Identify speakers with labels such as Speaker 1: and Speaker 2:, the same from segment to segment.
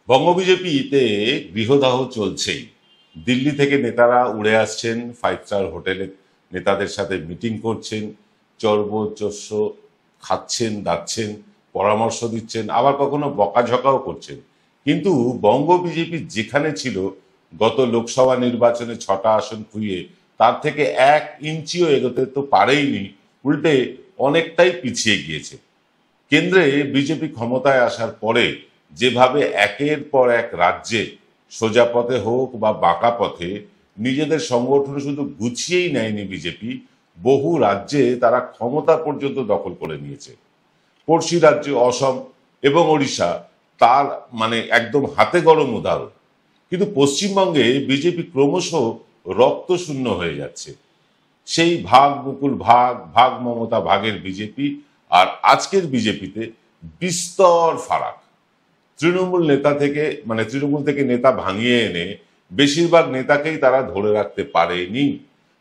Speaker 1: বঙ্গ বিজেপিতে গৃহদাহ চলছেই। দিল্লি থেকে নেতারা উড়ে আসছেন, 5 স্টার হোটেলে নেতাদের সাথে মিটিং করছেন, চর্বচস্য খাচ্ছেন, দাচ্ছেন, পরামর্শ দিচ্ছেন, আবার কখনো বকাঝকাও করছেন। কিন্তু বঙ্গ বিজেপি যেখানে ছিল গত লোকসভা নির্বাচনে 6টা আসন খুইয়ে, তার থেকে 1 ইঞ্চিও এগোতে তো পারেইনি, উল্টে অনেকটাই পিছিয়ে গিয়েছে। কেন্দ্রে বিজেপি ক্ষমতায় আসার পরে যেভাবে একের পর এক রাজ্যে সোজা পথে হোক বা বাঁকা পথে নিজেদের সংগঠন শুধু গুছিয়েই নেয়নি বিজেপি, বহু রাজ্যে তারা ক্ষমতা পর্যন্ত দখল করে নিয়েছে। পড়শি রাজ্য অসম এবং ওড়িশা তার একদম হাতে গরম উদাহরণ। কিন্তু পশ্চিমবঙ্গে বিজেপি ক্রমশ রক্ত শূন্য হয়ে যাচ্ছে। সেই ভাগ মুকুল ভাগ, ভাগ মমতা ভাগের বিজেপি আর আজকের বিজেপিতে বিস্তর ফারাক। তৃণমূল থেকে নেতা ভাঙিয়ে এনে বেশিরভাগ নেতাকেই তারা ধরে রাখতে পারেনি।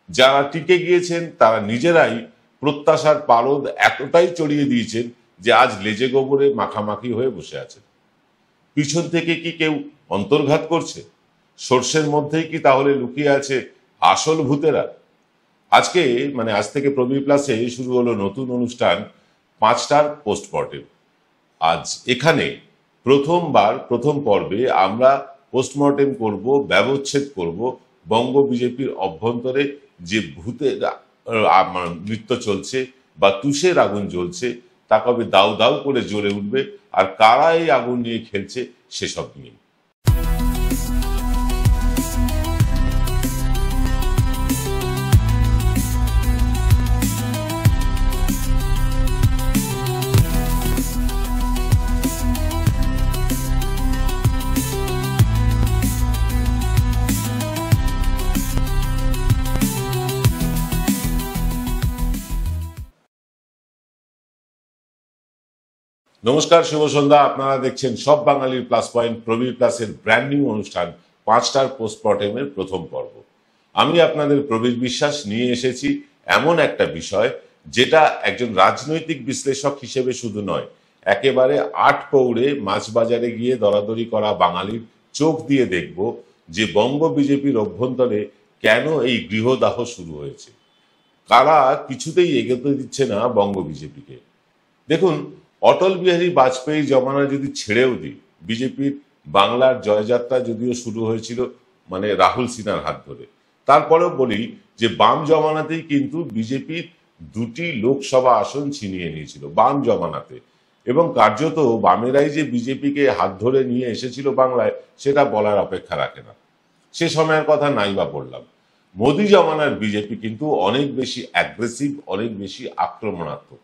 Speaker 1: যারা টিকে গিয়েছেন তারা নিজেরাই প্রত্যাশার পারদ এতটাই চড়িয়ে দিয়েছেন যে আজ লেজে গোবরে মাখামাখি হয়ে বসে আছেন। পিছন থেকে কি কেউ অন্তর্ঘাত করছে? সর্ষের মধ্যেই কি তাহলে লুকিয়ে আছে আসল ভূতেরা? আজ থেকে প্রবীর প্লাসে শুরু হলো নতুন অনুষ্ঠান 5 স্টার পোস্টমর্টেম। আজ এখানে প্রথম পর্বে আমরা পোস্টমর্টেম করব, ব্যবচ্ছেদ করব বঙ্গ বিজেপির অভ্যন্তরে যে ভূতের নৃত্য চলছে বা তুষের আগুন জ্বলছে, তা কবে দাউ দাউ করে জ্বলে উঠবে আর কারা এই আগুন নিয়ে খেলছে সেসব নিয়ে। নমস্কার, শুভ সন্ধ্যা। আপনারা দেখছেন সব বাঙালির প্লাস পয়েন্ট প্রবীর প্লাসের ব্র্যান্ড নিউ অনুষ্ঠান 5 স্টার পোস্টমর্টেমের প্রথম পর্ব। আমি আপনাদের প্রবীর বিশ্বাস নিয়ে এসেছি এমন একটা বিষয় যেটা একজন রাজনৈতিক বিশ্লেষক হিসেবে শুধু নয়, একেবারে আট পৌড়ে মাছ বাজারে গিয়ে দরাদরি করা বাঙালির চোখ দিয়ে দেখব যে বঙ্গ বিজেপির অভ্যন্তরে কেন এই গৃহদাহ শুরু হয়েছে, কারা কিছুতেই এগোতে দিচ্ছে না বঙ্গ বিজেপিকে। দেখুন, অটল বিহারী বাজপেয়ী জমানা যদি ছেড়েও দিই, বিজেপির বাংলার জয়যাত্রা যদিও শুরু হয়েছিল রাহুল সিনহার হাত ধরে, তারপরেও বলি যে বাম জমানাতেই কিন্তু বিজেপির 2টি লোকসভা আসন ছিনিয়ে নিয়েছিল বাম জমানাতে, এবং কার্যত বামেরাই যে বিজেপিকে হাত ধরে নিয়ে এসেছিল বাংলায় সেটা বলার অপেক্ষা রাখে না। সে সময়ের কথা নাই বা বললাম। মোদী জমানার বিজেপি কিন্তু অনেক বেশি অ্যাগ্রেসিভ, অনেক বেশি আক্রমণাত্মক,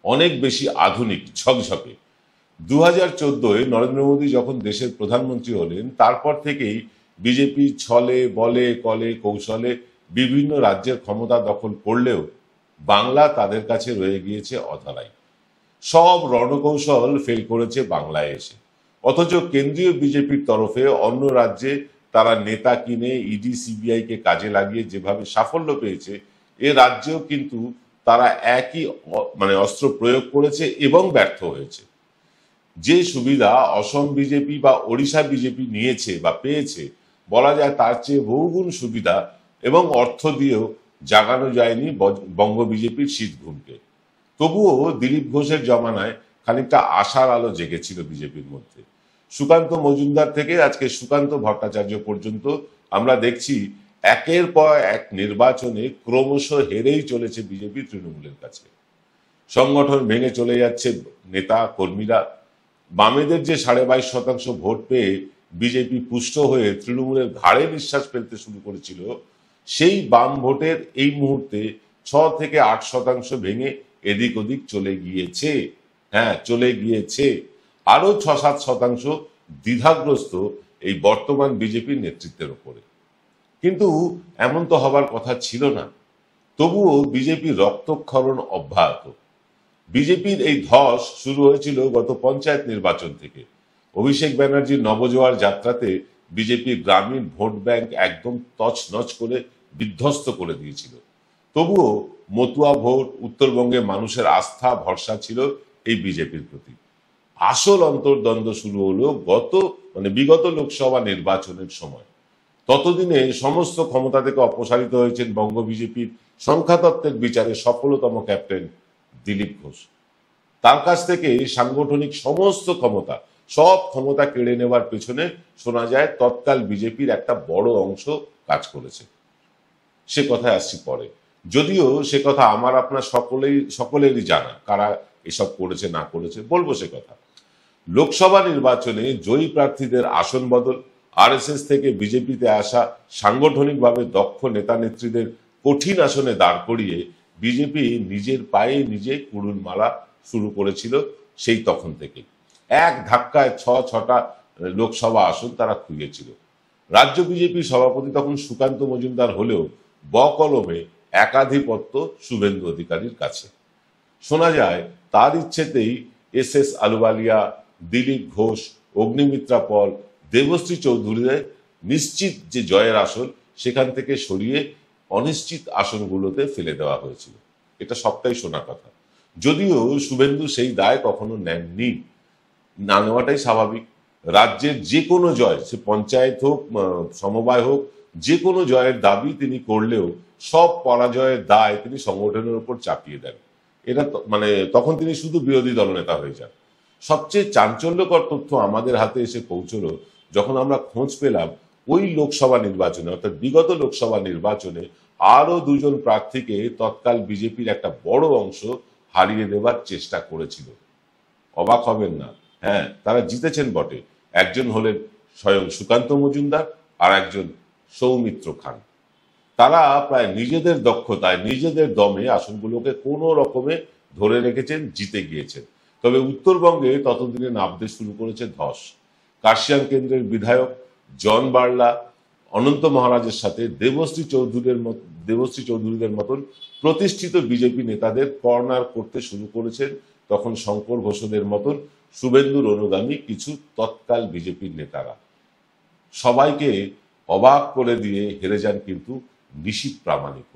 Speaker 1: অনেক বেশি আধুনিক, ঝকঝকে। 2014-এ নরেন্দ্র মোদী যখন দেশের প্রধানমন্ত্রী হলেন, তারপর থেকেই বিজেপি ছলে বলে কলে কৌশলে বিভিন্ন রাজ্যের ক্ষমতা দখল করলেও বাংলা তাদের কাছে রয়ে গিয়েছে অধরাই। সব রণকৌশল ফেল করেছে বাংলায় এসে। অথচ কেন্দ্রীয় বিজেপির তরফে অন্য রাজ্যে তারা নেতা কিনে ইডি সিবিআই কে কাজে লাগিয়ে যেভাবে সাফল্য পেয়েছে, এ রাজ্যেও কিন্তু তারা একই অস্ত্র প্রয়োগ করেছে এবং ব্যর্থ হয়েছে। যে সুবিধা অসম বিজেপি বা ওড়িশা বিজেপি নিয়েছে বা পেয়েছে, বলা যায় তার চেয়ে বহুগুণ সুবিধা এবং অর্থ দিয়েও জাগানো যায়নি বঙ্গ বিজেপির শীত ঘুমকে। তবুও দিলীপ ঘোষের জমানায় খানিকটা আশার আলো জেগেছিল বিজেপির মধ্যে। সুকান্ত মজুমদার থেকে আজকে সুকান্ত ভট্টাচার্য পর্যন্ত আমরা দেখছি একের পর এক নির্বাচনে ক্রমশ হেরেই চলেছে বিজেপি তৃণমূলের কাছে। সংগঠন ভেঙে চলে যাচ্ছে নেতা কর্মীরা। বামেদের যে 22.5% ভোট পেয়ে বিজেপি পুষ্ট হয়ে তৃণমূলের ঘাড়ে নিঃশ্বাস ফেলতে শুরু করেছিল, সেই বাম ভোটের এই মুহূর্তে 6 থেকে 8% ভেঙে এদিক ওদিক চলে গিয়েছে। হ্যাঁ, চলে গিয়েছে। আরো 6-7% দ্বিধাগ্রস্ত এই বর্তমান বিজেপির নেতৃত্বের ওপরে। কিন্তু এমন তো হবার কথা ছিল না। তবুও বিজেপির রক্তক্ষরণ অব্যাহত। বিজেপির এই ধস শুরু হয়েছিল গত পঞ্চায়েত নির্বাচন থেকে। অভিষেক ব্যানার্জির নবজোয়ার যাত্রাতে বিজেপির গ্রামীণ ভোট ব্যাংক একদম তছনছ করে বিধ্বস্ত করে দিয়েছিল। তবুও মতুয়া ভোট, উত্তরবঙ্গে মানুষের আস্থা ভরসা ছিল এই বিজেপির প্রতি। আসল অন্তর্দ্বন্দ্ব শুরু হলো বিগত লোকসভা নির্বাচনের সময়। ততদিনে সমস্ত ক্ষমতা থেকে অপসারিত হয়েছেন বঙ্গ বিজেপির সংখ্যাতত্ত্বের বিচারে সফলতম ক্যাপ্টেন দিলীপ ঘোষ। তার কাছ থেকে সাংগঠনিক সমস্ত সব ক্ষমতা কেড়ে নেওয়ার পেছনে শোনা যায় তৎকাল বিজেপির একটা বড় অংশ কাজ করেছে। সে কথায় আসছি পরে, যদিও সে কথা আমার আপনার সকলেরই জানা, কারা এসব করেছে না করেছে বলবো সে কথা। লোকসভা নির্বাচনে জয়ী প্রার্থীদের আসন বদল, আরএসএস থেকে বিজেপিতে আসা সাংগঠনিকভাবে দক্ষ নেতা নেত্রীদের কঠিন আসনে দাঁড় করিয়ে বিজেপি নিজের পায়ে নিজে কুড়ুল মারা শুরু করেছিল সেই তখন থেকে। এক ধাক্কায় ছটা লোকসভা আসন তারা খুইয়েছিল। রাজ্য বিজেপির সভাপতি তখন সুকান্ত মজুমদার হলেও বকলমে একাধিপত্য শুভেন্দু অধিকারীর কাছে। শোনা যায় তার ইচ্ছেতেই এস আলুওয়ালিয়া, দিলীপ ঘোষ, অগ্নিমিত্রা পল, দেবশ্রী চৌধুরীদের নিশ্চিত যে জয়ের আসন সেখান থেকে সরিয়ে অনিশ্চিত আসনগুলোতে ফেলে দেওয়া হয়েছিল। এটা সবটাই শোনা কথা, যদিও শুভেন্দু সেই দায় কখনো নেননি। না নেওয়াটাই স্বাভাবিক। রাজ্যের যে কোনো জয়, সে পঞ্চায়েত হোক, সমবায় হোক, যে কোনো জয়ের দাবি তিনি করলেও সব পরাজয়ের দায় তিনি সংগঠনের উপর চাপিয়ে দেন। এটা তখন তিনি শুধু বিরোধী দলনেতা হয়ে যান। সবচেয়ে চাঞ্চল্যকর তথ্য আমাদের হাতে এসে পৌঁছলো যখন আমরা খোঁজ পেলাম ওই লোকসভা নির্বাচনে, অর্থাৎ বিগত লোকসভা নির্বাচনে আরো দুজন প্রার্থীকে তৎকাল বিজেপির একটা বড় অংশ হারিয়ে দেওয়ার চেষ্টা করেছিল। অবাক হবেন না, হ্যাঁ, তারা জিতেছেন বটে। একজন হলেন স্বয়ং সুকান্ত মজুমদার, আর একজন সৌমিত্র খান। তারা প্রায় নিজেদের দক্ষতায়, নিজেদের দমে আসনগুলোকে কোনো রকমে ধরে রেখেছেন, জিতে গিয়েছেন। তবে উত্তরবঙ্গে ততদিনে নাবতে শুরু করেছে ধস। কার্শিয়াং কেন্দ্রের বিধায়ক জন বার্লা, অনন্ত মহারাজের সাথে দেবশ্রী চৌধুরীদের মতন প্রতিষ্ঠিত বিজেপি নেতাদের কর্নার করতে শুরু করেছেন তখন শঙ্কর ঘোষদের মতন শুভেন্দুর অনুগামী কিছু তৎকাল বিজেপির নেতারা। সবাইকে অবাক করে দিয়ে হেরে যান কিন্তু নিশীথ প্রামাণিক।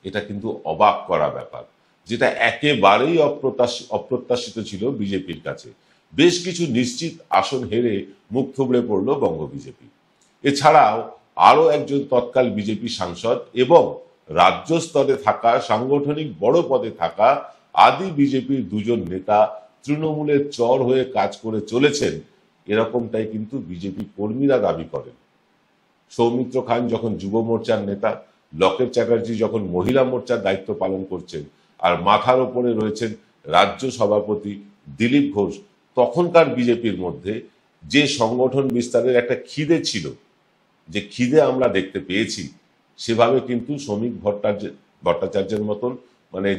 Speaker 1: এটা কিন্তু অবাক করা ব্যাপার, যেটা একেবারেই অপ্রত্যাশিত ছিল বিজেপির কাছে। বেশ কিছু নিশ্চিত আসন হেরে মুখ থুবড়ে পড়ল বঙ্গ বিজেপি। এছাড়াও আরো একজন তৎকাল বিজেপি সাংসদ এবং রাজ্য স্তরে থাকা, সাংগঠনিক বড় পদে থাকা আদি বিজেপির দুজন নেতা তৃণমূলের চর হয়ে কাজ করে চলেছেন, এরকমটাই কিন্তু বিজেপি কর্মীরা দাবি করেন। সৌমিত্র খান যখন যুব মোর্চার নেতা, লকেট চ্যাটার্জি যখন মহিলা মোর্চার দায়িত্ব পালন করছেন, আর মাথার ওপরে রয়েছেন রাজ্য সভাপতি দিলীপ ঘোষ, তখনকার বিজেপির মধ্যে যে সংগঠন বিস্তারের একটা খিদে ছিল, যে খিদে আমরা দেখতে পেয়েছি, সেভাবে কিন্তু শ্রমিক ভট্টাচার্যের মতন,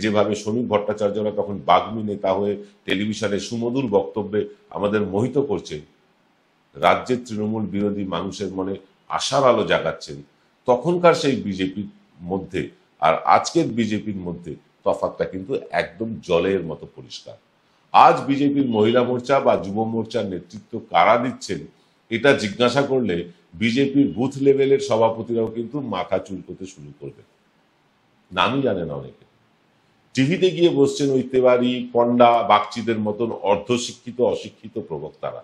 Speaker 1: যেভাবে শ্রমিক ভট্টাচার্যরা তখন বাগ্মী নেতা হয়ে টেলিভিশনে সুমধুর বক্তব্যে আমাদের মোহিত করছেন, রাজ্যের তৃণমূল বিরোধী মানুষের মনে আশার আলো জাগাচ্ছেন, তখনকার সেই বিজেপির মধ্যে আর আজকের বিজেপির মধ্যে তফাৎটা কিন্তু একদম জলের মতো পরিষ্কার। আজ বিজেপির মহিলা মোর্চা বা যুব মোর্চার নেতৃত্ব কারা দিচ্ছেন, এটা জিজ্ঞাসা করলে বিজেপির বুথ লেভেলের সভাপতিরাও কিন্তু মাথা চুলকোতে শুরু করবে। নামই জানে না অনেকে। টিভিতে গিয়ে বসছেন ওই তেওয়ারি, পন্ডা, বাগচিদের মতন অর্ধশিক্ষিত অশিক্ষিত প্রবক্তারা,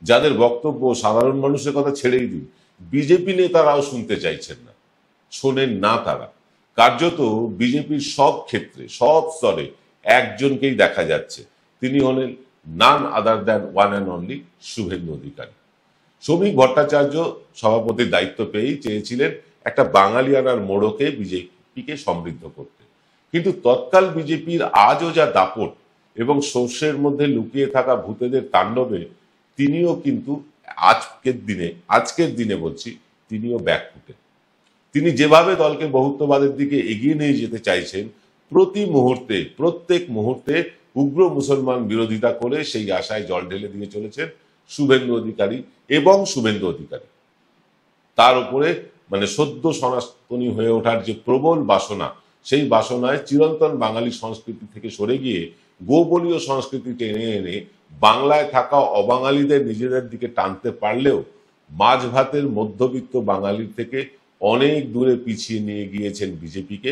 Speaker 1: যাদের বক্তব্য সাধারণ মানুষের কথা ছেড়েই দিন, বিজেপি নেতারাও শুনতে চাইছেন না, শোনেন না তারা। কার্যত বিজেপির সব ক্ষেত্রে, সব স্তরে একজনকেই দেখা যাচ্ছে, তিনি হলেন none other than one and only Suvendu Adhikari. শ্রমিক ভট্টাচার্য সভাপতির দায়িত্ব পেয়েই চেয়েছিলেন একটা বাঙালিয়ানার মোড়কে বিজেপিকে সমৃদ্ধ করতে, কিন্তু তৎকাল বিজেপির আজও যা দাপট এবং সর্ষের মধ্যে লুকিয়ে থাকা ভূতেদের তাণ্ডবে তিনিও কিন্তু আজকের দিনে বলছি, তিনিও ব্যাকফুটে। তিনি যেভাবে দলকে বহুত্ববাদের দিকে এগিয়ে নিয়ে যেতে চাইছেন, প্রত্যেক মুহূর্তে উগ্র মুসলমান বিরোধিতা করে সেই আশায় জল ঢেলে দিয়ে চলেছেন শুভেন্দু অধিকারী এবং শুভেন্দু অধিকারী। তার উপরে সদ্য সনাতনী হয়ে ওঠার যে প্রবল বাসনা, সেই বাসনায় চিরন্তন বাঙালি সংস্কৃতি থেকে সরে গিয়ে গোবলীয় সংস্কৃতি টেনে এনে বাংলায় থাকা অবাঙালিদের নিজেদের দিকে টানতে পারলেও মাছ ভাতের মধ্যবিত্ত বাঙালির থেকে অনেক দূরে পিছিয়ে নিয়ে গিয়েছেন বিজেপিকে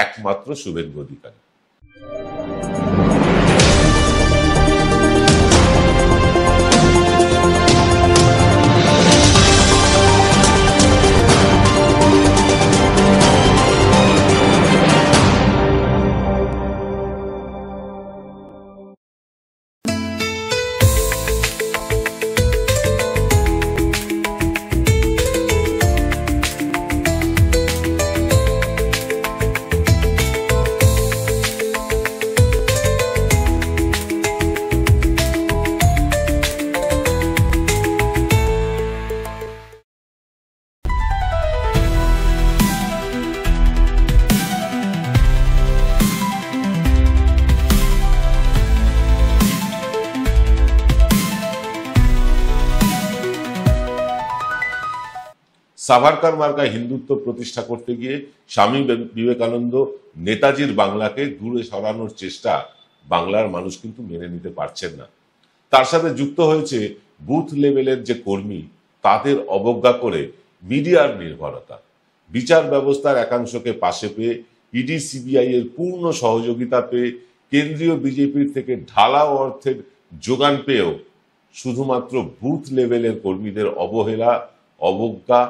Speaker 1: একমাত্র শুভেন্দু অধিকারী। সাভারকার মার্কা হিন্দুত্ব প্রতিষ্ঠা করতে গিয়ে স্বামী বিবেকানন্দ নেতাজির বাংলাকে দূরে সরানোর চেষ্টা বাংলার মানুষ কিন্তু মেনে নিতে পারছেন না। তার সাথে যুক্ত হয়েছে বুথ লেভেলের যে কর্মী, তাদের অবজ্ঞা করে মিডিয়ার নির্ভরতা। বিচার ব্যবস্থার একাংশকে পাশে পেয়ে ইডি সিবিআই এর পূর্ণ সহযোগিতা পেয়ে কেন্দ্রীয় বিজেপির থেকে ঢালাও অর্থের যোগান পেয়েও শুধুমাত্র বুথ লেভেলের কর্মীদের অবহেলা, অবজ্ঞা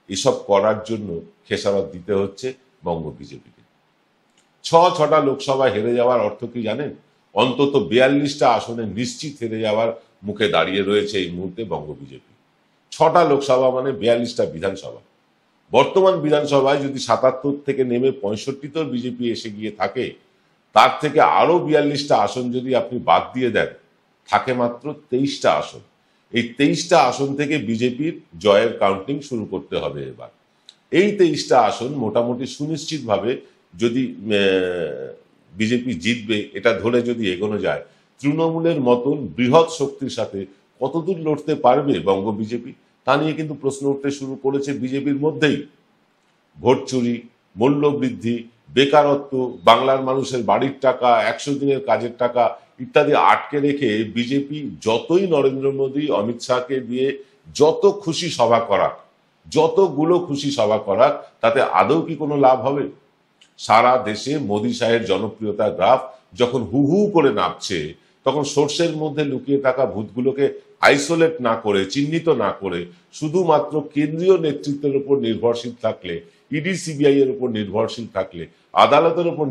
Speaker 1: এসব করার জন্য খেসারত দিতে হচ্ছে বঙ্গ বিজেপিকে। ছটা লোকসভা হেরে যাওয়ার অর্থ কি জানেন? অন্তত 42টা আসনে নিশ্চিত হেরে যাওয়ার মুখে দাঁড়িয়ে রয়েছে এই মুহূর্তে বঙ্গ বিজেপি। 6টা লোকসভা মানে 42টা বিধানসভা। বর্তমান বিধানসভায় যদি 77 থেকে নেমে 65 বিজেপি এসে গিয়ে থাকে, তার থেকে আরো 42টা আসন যদি আপনি বাদ দিয়ে দেন, থাকে মাত্র 23টা আসন। এই 23টা আসন থেকে বিজেপির জয়ের কাউন্টিং শুরু করতে হবে এবার। এই 23টা আসন মোটামুটি সুনিশ্চিতভাবে যদি বিজেপি জিতবে এটা ধরে যদি এগোনো যায়, তৃণমূলের মতন বৃহৎ শক্তির সাথে কতদূর লড়তে পারবে বঙ্গ বিজেপি, তা নিয়ে কিন্তু প্রশ্ন উঠতে শুরু করেছে বিজেপির মধ্যেই। ভোট চুরি, মূল্য বৃদ্ধি, বেকারত্ব, বাংলার মানুষের বাড়ির টাকা, 100 দিনের কাজের টাকা ইত্যাদি আটকে রেখে বিজেপি যতই নরেন্দ্র মোদী, অমিত শাহকে দিয়ে যত খুশি সভা করাক, যতগুলো খুশি সভা করাক, তাতে আদৌ কি কোনো লাভ হবে? সারা দেশে মোদী শাহের জনপ্রিয়তার গ্রাফ যখন হু হু করে নামছে, তখন সর্ষের মধ্যে লুকিয়ে থাকা ভূতগুলোকে আইসোলেট না করে, চিহ্নিত না করে, শুধুমাত্র কেন্দ্রীয় নেতৃত্বের উপর নির্ভরশীল থাকলে, ইডি সিবিআই এর উপর নির্ভরশীল থাকলে, আদালতের উপর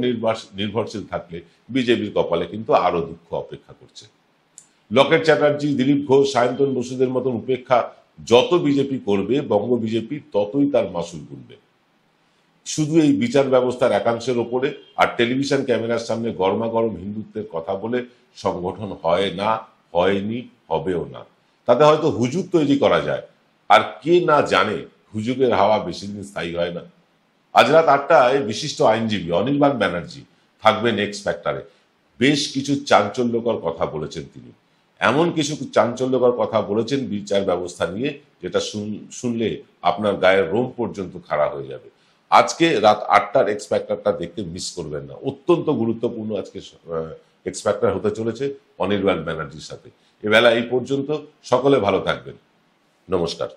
Speaker 1: নির্ভরশীল থাকলে বিজেপির কপালে কিন্তু আরো দুঃখ অপেক্ষা করছে। লকেট চ্যাটার্জি, দিলীপ ঘোষ, সায়ন্তন বসুদের মতন উপেক্ষা যত বিজেপি করবে, বঙ্গ বিজেপি ততই তার মাসুল গুনবে। শুধু এই বিচার ব্যবস্থার একাংশের ওপরে আর টেলিভিশন ক্যামেরার সামনে গরমাগরম হিন্দুত্বের কথা বলে সংগঠন হয় না, হয়নি, হবেও না। তাতে হয়তো হুজুগ তৈরি করা যায়, আর কে না জানে হুজুগের হাওয়া বেশি দিন স্থায়ী হয় না। আজ রাত 8টায় বিশিষ্ট আইনজীবী অনির্বাণ ব্যানার্জি থাকবেন এক্স ফ্যাক্টরে। বেশ কিছু চাঞ্চল্যকর কথা বলেছেন তিনি। এমন কিছু চাঞ্চল্যকর কথা বলেছেন বিচার ব্যবস্থা নিয়ে, যেটা শুনলে আপনার গায়ের রোম পর্যন্ত খাড়া হয়ে যাবে। আজকে রাত 8টার এক্স ফ্যাক্টরটা দেখতে মিস করবেন না। অত্যন্ত গুরুত্বপূর্ণ আজকে এক্স ফ্যাক্টর হতে চলেছে অনির্বাণ ব্যানার্জির সাথে। এবেলা এই পর্যন্ত। সকলে ভালো থাকবেন। নমস্কার।